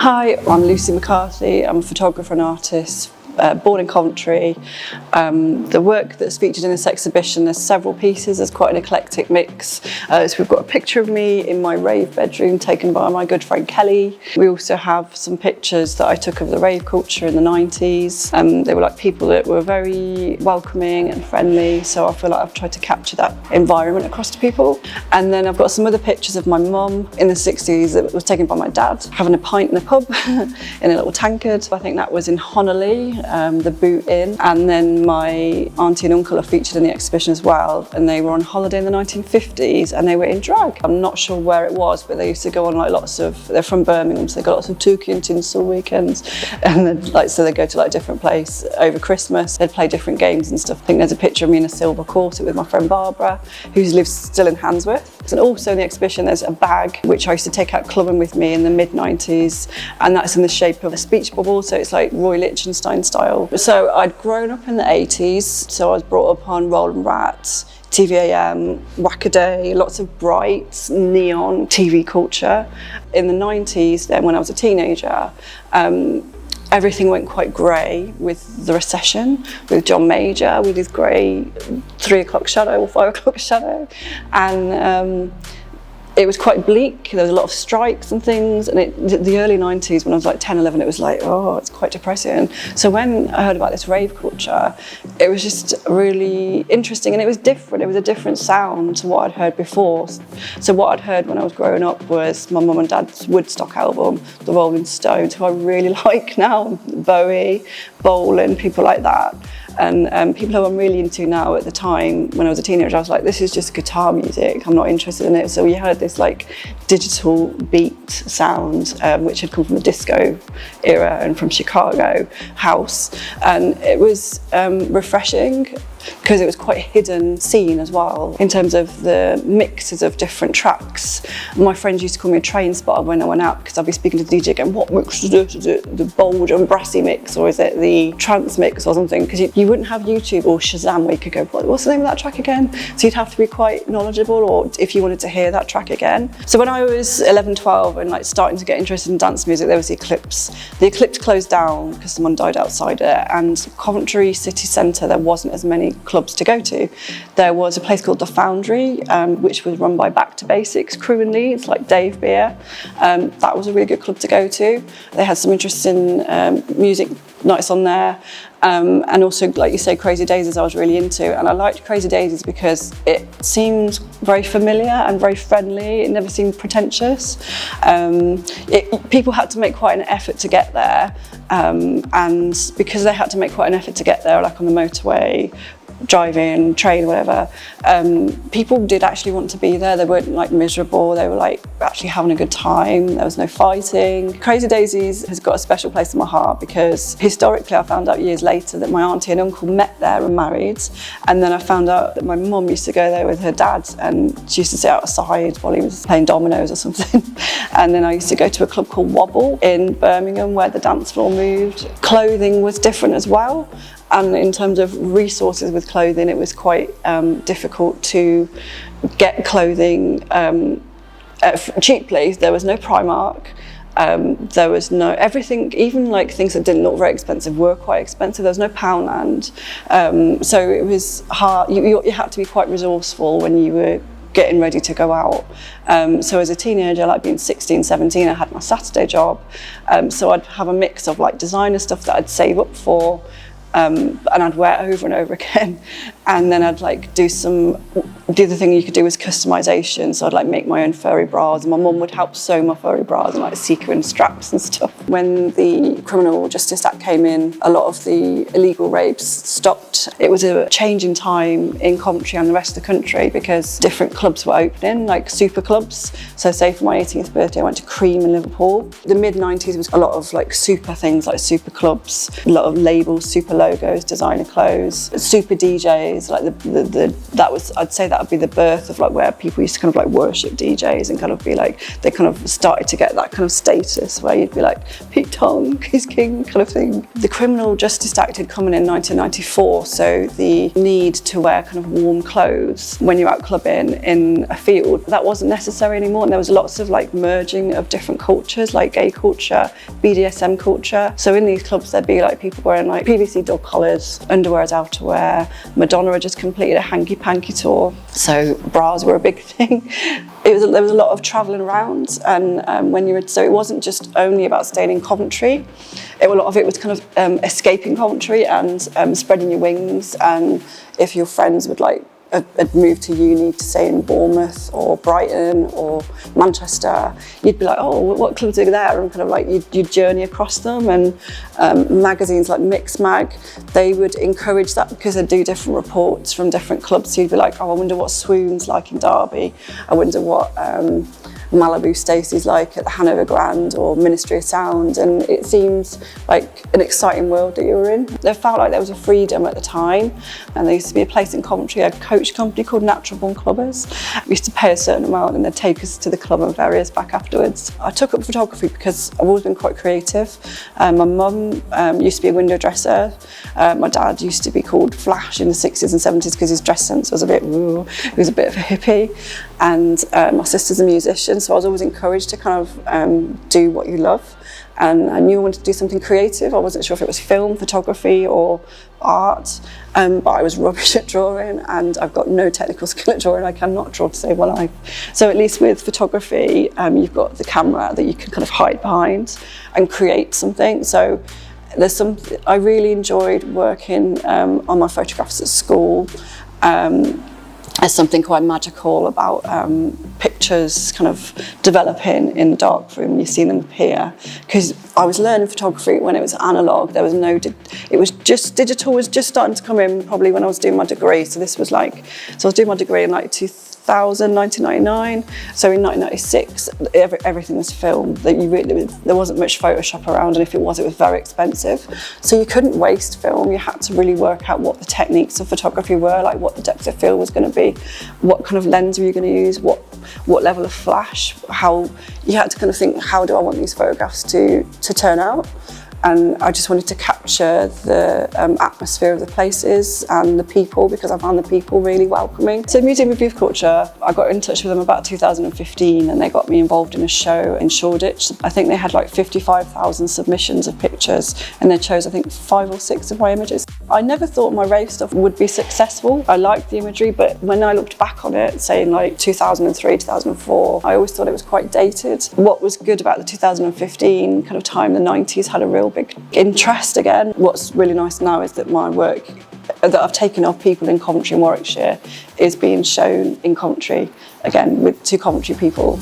Hi, I'm Lucy McCarthy. I'm a photographer and artist, born in Coventry. The work that's featured in this exhibition, there's several pieces, there's quite an eclectic mix. So we've got a picture of me in my rave bedroom taken by my good friend Kelly. We also have some pictures that I took of the rave culture in the 90s. They were like people that were very welcoming and friendly, so I feel like I've tried to capture that environment across to people. And then I've got some other pictures of my mum in the 60s that was taken by my dad, having a pint in a pub in a little tankard. I think that was in Honolulu, the Boot Inn. And then my auntie and uncle are featured in the exhibition as well, and they were on holiday in the 1950s and they were in drag. I'm not sure where it was, but they used to go on like they're from Birmingham, so they got lots of Turkey and tinsel weekends, and then so they go to like a different place over Christmas. They'd play different games and stuff. I think there's a picture of me in a silver corset with my friend Barbara, who lives still in Handsworth. And also in the exhibition there's a bag which I used to take out clubbing with me in the mid-90s, and that's in the shape of a speech bubble, so it's like Roy Lichtenstein style. So I'd grown up in the 80s, so I was brought up on Roland Rat, TVAM, Whack-A-Day, lots of bright neon TV culture. In the 90s, then when I was a teenager, everything went quite grey with the recession, with John Major, with his grey 3 o'clock shadow or 5 o'clock shadow. And it was quite bleak. There was a lot of strikes and things. And the early 90s, when I was like 10, 11, it was like, oh, it's quite depressing. So when I heard about this rave culture, it was just really interesting, and it was different. It was a different sound to what I'd heard before. So what I'd heard when I was growing up was my mum and dad's Woodstock album, the Rolling Stones, who I really like now, Bowie, Bolan, people like that. And people who I'm really into now, at the time when I was a teenager, I was like, this is just guitar music, I'm not interested in it. So we heard this like digital beat sound, which had come from the disco era and from Chicago house. And it was refreshing, because it was quite a hidden scene as well in terms of the mixes of different tracks. My friends used to call me a train spotter when I went out, because I'd be speaking to the DJ going, what mix is it? Is it the bold and brassy mix, or is it the trance mix or something? Because you wouldn't have YouTube or Shazam where you could go, what's the name of that track again? So you'd have to be quite knowledgeable, or if you wanted to hear that track again. So when I was 11, 12 and like starting to get interested in dance music, there was the Eclipse. The Eclipse closed down because someone died outside it, and Coventry city centre, there wasn't as many clubs to go to. There was a place called The Foundry, which was run by Back to Basics crew in Leeds, like Dave Beer. That was a really good club to go to. They had some interesting music nights on there. And also, like you say, Crazy Daisies I was really into, and I liked Crazy Daisies because it seemed very familiar and very friendly. It never seemed pretentious. People had to make quite an effort to get there, and because they had to make quite an effort to get there, like on the motorway, driving, train, whatever, people did actually want to be there. They weren't like miserable, they were like actually having a good time. There was no fighting. Crazy Daisies has got a special place in my heart because historically I found out years later that my auntie and uncle met there and married, and then I found out that my mum used to go there with her dad, and she used to sit outside while he was playing dominoes or something. And then I used to go to a club called Wobble in Birmingham where the dance floor moved. Clothing was different as well. And in terms of resources with clothing, it was quite difficult to get clothing cheaply. There was no Primark. There was no everything, even like things that didn't look very expensive were quite expensive. There was no Poundland. So it was hard. You had to be quite resourceful when you were getting ready to go out. So as a teenager, like being 16, 17, I had my Saturday job. So I'd have a mix of like designer stuff that I'd save up for, and I'd wear it over and over again, and then I'd like do the other thing you could do was customization. So I'd like make my own furry bras, and my mum would help sew my furry bras and like sequin straps and stuff. When the Criminal Justice Act came in, a lot of the illegal rapes stopped. It was a changing time in Coventry and the rest of the country because different clubs were opening, like super clubs. So say for my 18th birthday I went to Cream in Liverpool. The mid-90s was a lot of like super things, like super clubs, a lot of labels, super logos, designer clothes, super DJs, like that was, I'd say that would be the birth of like where people used to kind of like worship DJs and kind of be like, they kind of started to get that kind of status where you'd be like, Pete Tong is king kind of thing. The Criminal Justice Act had come in 1994, also the need to wear kind of warm clothes when you're out clubbing in a field. That wasn't necessary anymore, and there was lots of like merging of different cultures, like gay culture, BDSM culture. So in these clubs there'd be like people wearing like PVC dog collars, underwear as outerwear. Madonna had just completed a hanky-panky tour, so bras were a big thing. There was a lot of travelling around, and so it wasn't just only about staying in Coventry. A lot of it was kind of escaping Coventry and spreading your wings. And if your friends would like had moved to uni to say in Bournemouth or Brighton or Manchester, you'd be like, oh, what clubs are there? And kind of like you'd journey across them. And magazines like Mix Mag, they would encourage that because they'd do different reports from different clubs. So you'd be like, oh, I wonder what Swoon's like in Derby. I wonder what Malibu Stacey's like at the Hanover Grand or Ministry of Sound, and it seems like an exciting world that you were in. There felt like there was a freedom at the time, and there used to be a place in Coventry, a coach company called Natural Born Clubbers. We used to pay a certain amount and they'd take us to the club and ferry us back afterwards. I took up photography because I've always been quite creative. My mum used to be a window dresser. My dad used to be called Flash in the 60s and 70s because his dress sense was a bit, he was a bit of a hippie. And my sister's a musician, so I was always encouraged to kind of do what you love. And I knew I wanted to do something creative. I wasn't sure if it was film, photography or art, but I was rubbish at drawing, and I've got no technical skill at drawing. I cannot draw to save my life. So at least with photography, you've got the camera that you can kind of hide behind and create something. So I really enjoyed working on my photographs at school. There's something quite magical about pictures kind of developing in the darkroom when you see them appear. Because I was learning photography when it was analog. There was digital was just starting to come in probably when I was doing my degree. So I was doing my degree in like 1999. So in 1996, everything was filmed. There wasn't much Photoshop around, and if it was very expensive. So you couldn't waste film. You had to really work out what the techniques of photography were, like what the depth of field was going to be, what kind of lens were you going to use, what level of flash, how you had to kind of think, how do I want these photographs to turn out? And I just wanted to capture the atmosphere of the places and the people, because I found the people really welcoming. So Museum of Youth Culture, I got in touch with them about 2015, and they got me involved in a show in Shoreditch. I think they had like 55,000 submissions of pictures, and they chose I think 5 or 6 of my images. I never thought my rave stuff would be successful. I liked the imagery, but when I looked back on it, say in like 2003, 2004, I always thought it was quite dated. What was good about the 2015 kind of time, the 90s, had a real big interest again. What's really nice now is that my work that I've taken of people in Coventry and Warwickshire is being shown in Coventry, again, to Coventry people.